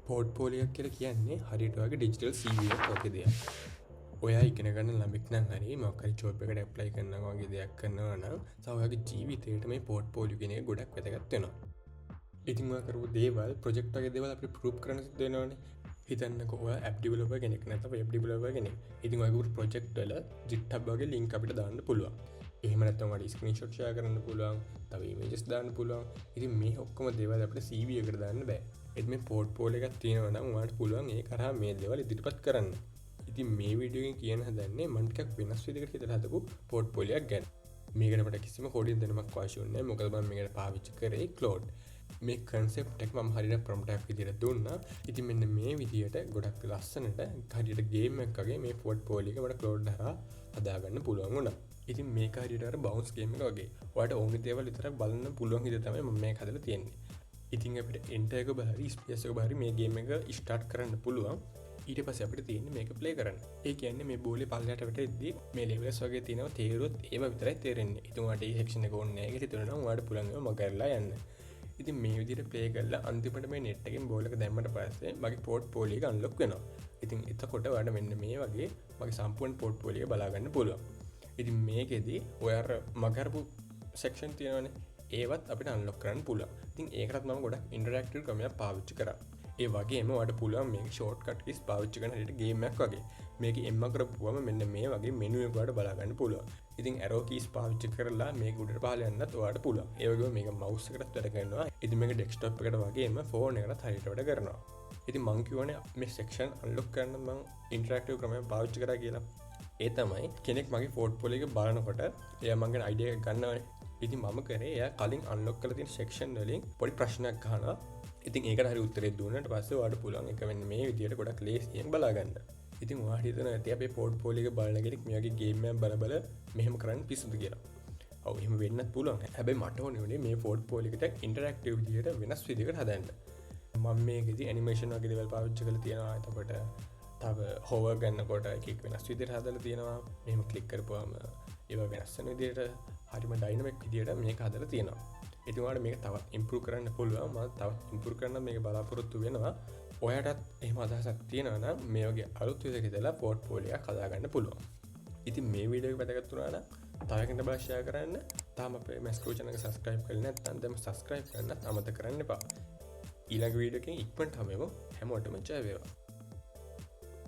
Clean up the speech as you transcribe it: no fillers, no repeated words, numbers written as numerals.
පෝට්පෝලියක් කියලා කියන්නේ හරියට වගේ ඩිජිටල් CV එකක් වගේ දෙයක්. ඔයා ඉගෙන ගන්න ළමෙක් නම් හරි මොකක් හරි ජොබ් එකකට ඇප්ලයි කරනවා වගේ දෙයක් කරනවා නම් ඔයාගේ ජීවිතේට මේ පෝට්පෝලියෝ කියන එක ගොඩක් වැදගත් වෙනවා. ඉතින් ඔයා කරපු දේවල් ප්‍රොජෙක්ට් වගේ දේවල් අපිට ප්‍රූව් කරන්න සිද්ධ වෙනවනේ. හිතන්නකෝ ඔයා ඇප් ඩෙවලොපර් කෙනෙක් නැත්නම් වෙබ් ඩෙවලොපර් කෙනෙක්. ඉතින් ඔයාගේ ප්‍රොජෙක්ට් වල GitHub වගේ ලින්ක් අපිට දාන්න පුළුවන්. එහෙම නැත්නම් ඔයාලට ස්ක්‍රීන්ෂොට් ෂෙයා කරන්න පුළුවන්. තව ඉමේජස් දාන්න පුළුවන්. ඉතින් මේ ඔක්කොම දේවල් අපිට CV එකට දාන්න බෑ. ඒත් මේ පෝට්ෆෝලියෝ එකක් තියෙනවා නම් ඔයාලට පුළුවන් ඒ කරා මේ දේවල් ඉදිරිපත් කරන්න. ඉතින් මේ වීඩියෝ එකෙන් කියන්න හදන්නේ මම ටිකක් වෙනස් විදිහකට හිතලා හදපු පෝට්ෆෝලියෝ එකක් ගැන. මේකට අපිට කිසිම කෝඩින් දැනුමක් අවශ්‍ය නැහැ. මොකද මම මේකට පාවිච්චි කරේ Claude. මේ කන්සෙප්ට් එක මම හරියට ප්‍රොම්ප්ට් එකක් විදිහට දුන්නා. ඉතින් මෙන්න මේ විදිහට ගොඩක් ලස්සනට හරියට ගේම් එකක් වගේ මේ පෝට්ෆෝලියෝ එක මට Claude හරහා හදාගන්න පුළුවන් වුණා. ඉතින් මේක හරියට අර බවුන්ස් ගේම් එක වගේ. ඔයාලට ඕනේ දේවල් විතරක් බලන්න පුළුවන් විදිහ තමයි මම මේක හදලා තියෙන්නේ. ඉතින් අපිට එන්ටර් එක බලහරි ස්පේස් එක බලහරි මේ ගේම් එක ස්ටාර්ට් කරන්න පුළුවන්. ඊට පස්සේ අපිට තියෙන්නේ මේක ප්ලේ කරන්න. ඒ කියන්නේ මේ බෝලේ පල්ලයට වැටෙද්දී මේ ලෙවල්ස් වගේ තියෙනවා තේරුවොත් ඒව විතරයි තේරෙන්නේ. ඉතින් ඔයාලට ඒ සෙක්ෂන් එක ඕනේ නැහැ කියලා හිතුණා නම් ඔයාලට පුළුවන් ඒවා මගහැරලා යන්න. ඉතින් මේ විදිහට ප්ලේ කරලා අන්තිමට මේ නෙට් එකෙන් බෝල් එක දැම්මට පස්සේ මගේ පෝට්ෆෝලියෝ එක අන්ලොක් වෙනවා. ඉතින් එතකොට ඔයාලට මෙන්න මේ වගේ මගේ සම්පූර්ණ පෝට්ෆෝලියෝ එක බලා ගන්න පුළුවන්. ඉතින් මේකෙදී ඔයාලා මගහැරපු සෙක්ෂන් තියෙනවනේ ඒවත් අපිට අන්ලොක් කරන්න පුළුවන්. ඉතින් ඒකටත් මම ගොඩක් ඉන්ටරැක්ටිව් ක්‍රමයක් පාවිච්චි කරා. ඒ වගේම ඔයාලට පුළුවන් මේක ෂෝට්කට් කීස් පාවිච්චි කරන හරියට ගේම් එකක් වගේ. මේක එම්ම කරපුවම මෙන්න මේ වගේ මෙනු එක ඔයාලට බලා ගන්න පුළුවන්. ඉතින් ඇරෝ කීස් පාවිච්චි කරලා මේක උඩට පහළ යන්නත් ඔයාලට පුළුවන්. ඒ වගේම මේක මවුස් එකටත් වැඩ කරනවා. ඉතින් මේක ඩෙස්ක්ටොප් එකට වගේම ෆෝන් එකටත් හරියට වැඩ කරනවා. ඉතින් මම කියවනේ මේ සෙක්ෂන් අන්ලොක් කරන්න මම ඉන්ටරැක්ටිව් ක්‍රමයක් පාවිච්චි කරා කියලා. ඒ තමයි කෙනෙක් මගේ පෝට්ෆෝලියෝ එක බලනකොට එයා මගෙන් අයිඩියා එකක් ගන්නවනේ. ඉතින් මම කරේ එයා කලින් අන්ලොක් කරලා තියෙන සෙක්ෂන් වලින් පොඩි ප්‍රශ්නයක් අහනවා. ඉතින් ඒකට හරි උත්තරේ දුන්නාට පස්සේ ඔයාලට පුළුවන් එක මෙන්න මේ විදියට ගොඩක් ලේසියෙන් බලා ගන්න. ඉතින් ඔයාලට හිතනවා ඇති අපේ පෝට්ෆෝලියෝ එක බලන කෙනෙක් මේ වගේ ගේම් එකක් බල මෙහෙම කරන්න පිස්සුද කියලා. ඔව් එහෙම වෙන්නත් පුළුවන්. හැබැයි මට ඕනේ මේ පෝට්ෆෝලියෝ එකට ඉන්ටරැක්ටිව් විදියට වෙනස් විදියකට හදන්න. මම මේකෙදි ඇනිමේෂන් වගේ දේවල් පාවිච්චි කරලා තියෙනවා. එතකොට තව හෝවර් ගන්නකොට එකක් වෙනස් විදියට හදලා තියෙනවා. මෙහෙම ක්ලික් කරපුවාම ඒවා වෙනස් වෙන විදියට හරිම ඩයිනමික් විදියට මේක හදලා තියෙනවා. ඉතින් ඔයාලට මේක තවත් ඉම්ප්‍රූව් කරන්න පුළුවන්. මම තවත් ඉම්ප්‍රූව් කරන්න මේක බලාපොරොත්තු වෙනවා. ඔයාටත් එහෙම අදහසක් තියෙනවා නම් මේ වගේ අලුත් විදිහක ඉඳලා පෝට්ෆෝලියෝ එකක් හදාගන්න පුළුවන්. ඉතින් මේ වීඩියෝ එක වැදගත් වුණා නම් තව කෙනෙක්ට බලලා ෂෙයා කරන්න. තාම අපේ මැස්කෝ channel එක subscribe කරලා නැත්නම් දැන් subscribe කරන්න අමතක කරන්න එපා. ඊළඟ වීඩියෝ එකකින් ඉක්මනට හමුවෙමු. හැමෝටම ජය වේවා.